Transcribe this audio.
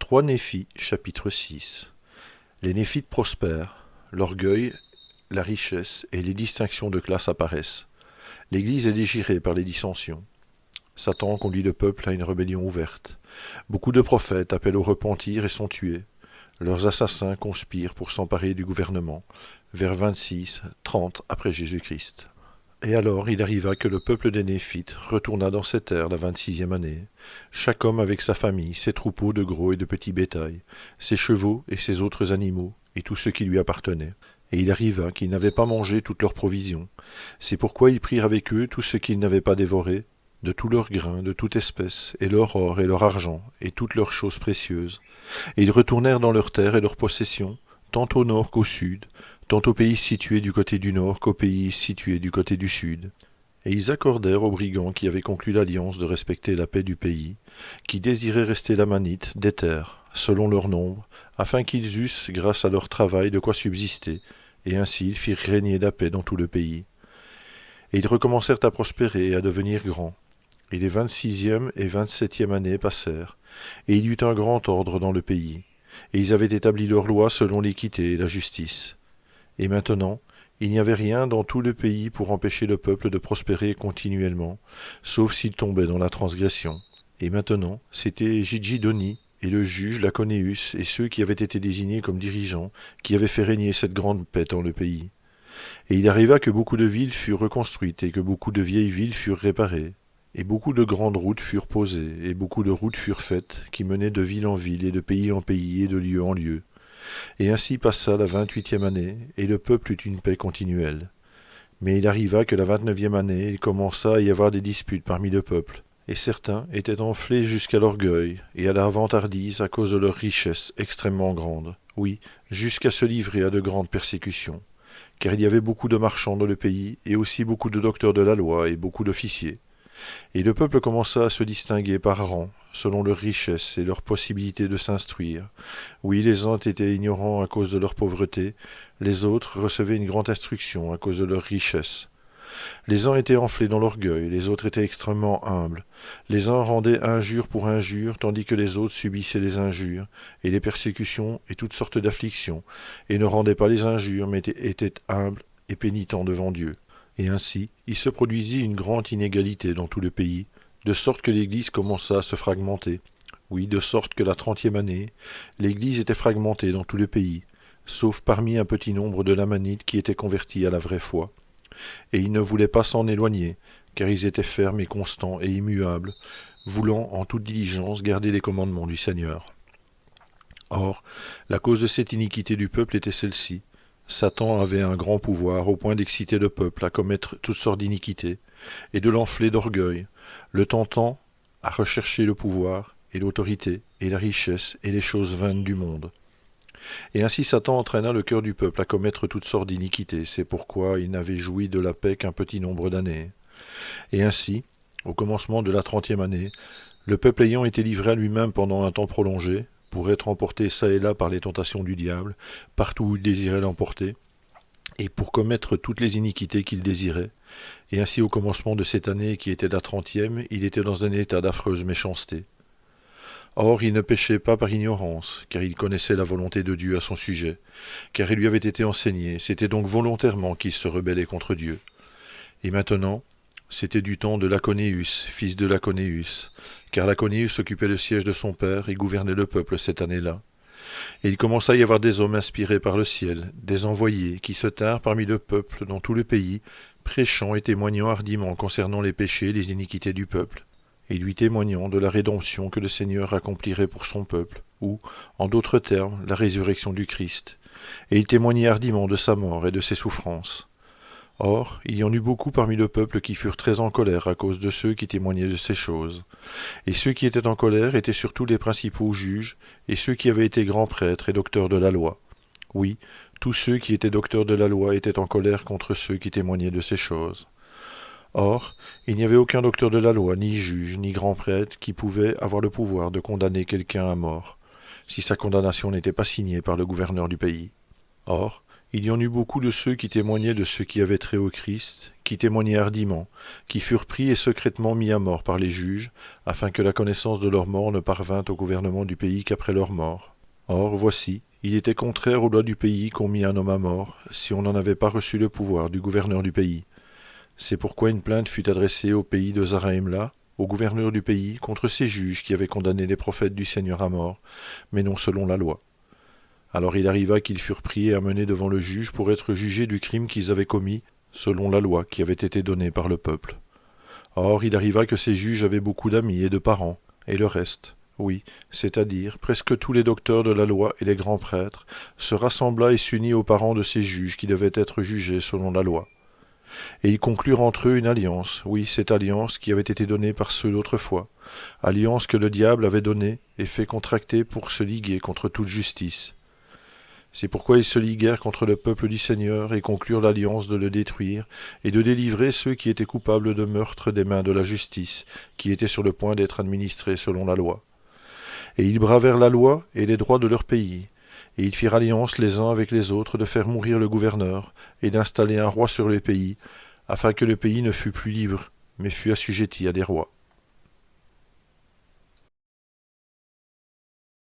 3 Néphi, chapitre 6. Les Néphites prospèrent, l'orgueil, la richesse et les distinctions de classe apparaissent. L'Église est déchirée par les dissensions. Satan conduit le peuple à une rébellion ouverte. Beaucoup de prophètes appellent au repentir et sont tués. Leurs assassins conspirent pour s'emparer du gouvernement, vers 26-30 après Jésus-Christ. Et alors il arriva que le peuple des Néphites retourna dans ses terres la 26e année, chaque homme avec sa famille, ses troupeaux de gros et de petits bétails, ses chevaux et ses autres animaux, et tout ce qui lui appartenait. Et il arriva qu'ils n'avaient pas mangé toutes leurs provisions. C'est pourquoi ils prirent avec eux tout ce qu'ils n'avaient pas dévoré, de tous leurs grains, de toute espèce, et leur or et leur argent, et toutes leurs choses précieuses. Et ils retournèrent dans leurs terres et leurs possessions, tant au nord qu'au sud, tant au pays situé du côté du nord qu'au pays situé du côté du sud. Et ils accordèrent aux brigands qui avaient conclu l'alliance de respecter la paix du pays, qui désiraient rester lamanites, des terres, selon leur nombre, afin qu'ils eussent, grâce à leur travail, de quoi subsister, et ainsi ils firent régner la paix dans tout le pays. Et ils recommencèrent à prospérer et à devenir grands. Et les 26e et 27e années passèrent, et il y eut un grand ordre dans le pays, et ils avaient établi leurs lois selon l'équité et la justice. Et maintenant, il n'y avait rien dans tout le pays pour empêcher le peuple de prospérer continuellement, sauf s'il tombait dans la transgression. Et maintenant, c'était Gidgidoni et le juge Laconéus et ceux qui avaient été désignés comme dirigeants, qui avaient fait régner cette grande paix dans le pays. Et il arriva que beaucoup de villes furent reconstruites et que beaucoup de vieilles villes furent réparées. Et beaucoup de grandes routes furent posées, et beaucoup de routes furent faites, qui menaient de ville en ville, et de pays en pays, et de lieu en lieu. Et ainsi passa la 28e année, et le peuple eut une paix continuelle. Mais il arriva que la 29e année, il commença à y avoir des disputes parmi le peuple, et certains étaient enflés jusqu'à l'orgueil, et à la vantardise à cause de leur richesse extrêmement grande, oui, jusqu'à se livrer à de grandes persécutions. Car il y avait beaucoup de marchands dans le pays, et aussi beaucoup de docteurs de la loi, et beaucoup d'officiers. Et le peuple commença à se distinguer par rang, selon leur richesse et leur possibilité de s'instruire. Oui, les uns étaient ignorants à cause de leur pauvreté, les autres recevaient une grande instruction à cause de leur richesse. Les uns étaient enflés dans l'orgueil, les autres étaient extrêmement humbles. Les uns rendaient injure pour injure, tandis que les autres subissaient les injures, et les persécutions et toutes sortes d'afflictions, et ne rendaient pas les injures, mais étaient humbles et pénitents devant Dieu. Et ainsi, il se produisit une grande inégalité dans tout le pays, de sorte que l'Église commença à se fragmenter. Oui, de sorte que la 30e année, l'Église était fragmentée dans tout le pays, sauf parmi un petit nombre de Lamanites qui étaient convertis à la vraie foi. Et ils ne voulaient pas s'en éloigner, car ils étaient fermes et constants et immuables, voulant en toute diligence garder les commandements du Seigneur. Or, la cause de cette iniquité du peuple était celle-ci. Satan avait un grand pouvoir au point d'exciter le peuple à commettre toutes sortes d'iniquités et de l'enfler d'orgueil, le tentant à rechercher le pouvoir et l'autorité et la richesse et les choses vaines du monde. Et ainsi Satan entraîna le cœur du peuple à commettre toutes sortes d'iniquités, c'est pourquoi il n'avait joui de la paix qu'un petit nombre d'années. Et ainsi, au commencement de la 30e année, le peuple ayant été livré à lui-même pendant un temps prolongé, pour être emporté çà et là par les tentations du diable, partout où il désirait l'emporter, et pour commettre toutes les iniquités qu'il désirait. Et ainsi au commencement de cette année qui était la 30e, il était dans un état d'affreuse méchanceté. Or il ne péchait pas par ignorance, car il connaissait la volonté de Dieu à son sujet, car il lui avait été enseigné, c'était donc volontairement qu'il se rebellait contre Dieu. Et maintenant, c'était du temps de Laconéus, fils de Laconéus, car Laconéus occupait le siège de son père et gouvernait le peuple cette année-là. Et il commença à y avoir des hommes inspirés par le ciel, des envoyés, qui se tinrent parmi le peuple dans tout le pays, prêchant et témoignant hardiment concernant les péchés et les iniquités du peuple, et lui témoignant de la rédemption que le Seigneur accomplirait pour son peuple, ou, en d'autres termes, la résurrection du Christ. Et il témoignait hardiment de sa mort et de ses souffrances. Or, il y en eut beaucoup parmi le peuple qui furent très en colère à cause de ceux qui témoignaient de ces choses. Et ceux qui étaient en colère étaient surtout les principaux juges, et ceux qui avaient été grands prêtres et docteurs de la loi. Oui, tous ceux qui étaient docteurs de la loi étaient en colère contre ceux qui témoignaient de ces choses. Or, il n'y avait aucun docteur de la loi, ni juge, ni grand prêtre, qui pouvait avoir le pouvoir de condamner quelqu'un à mort, si sa condamnation n'était pas signée par le gouverneur du pays. Or, il y en eut beaucoup de ceux qui témoignaient de ceux qui avaient trait au Christ, qui témoignaient hardiment, qui furent pris et secrètement mis à mort par les juges, afin que la connaissance de leur mort ne parvint au gouvernement du pays qu'après leur mort. Or, voici, il était contraire aux lois du pays qu'on mit un homme à mort, si on n'en avait pas reçu le pouvoir du gouverneur du pays. C'est pourquoi une plainte fut adressée au pays de Zarahemla, au gouverneur du pays, contre ces juges qui avaient condamné les prophètes du Seigneur à mort, mais non selon la loi. Alors il arriva qu'ils furent pris et amenés devant le juge pour être jugés du crime qu'ils avaient commis, selon la loi qui avait été donnée par le peuple. Or il arriva que ces juges avaient beaucoup d'amis et de parents, et le reste, oui, c'est-à-dire presque tous les docteurs de la loi et les grands prêtres, se rassembla et s'unit aux parents de ces juges qui devaient être jugés selon la loi. Et ils conclurent entre eux une alliance, oui, cette alliance qui avait été donnée par ceux d'autrefois, alliance que le diable avait donnée et fait contracter pour se liguer contre toute justice. C'est pourquoi ils se liguèrent contre le peuple du Seigneur et conclurent l'alliance de le détruire et de délivrer ceux qui étaient coupables de meurtre des mains de la justice, qui était sur le point d'être administrée selon la loi. Et ils bravèrent la loi et les droits de leur pays, et ils firent alliance les uns avec les autres de faire mourir le gouverneur et d'installer un roi sur le pays, afin que le pays ne fût plus libre, mais fût assujetti à des rois.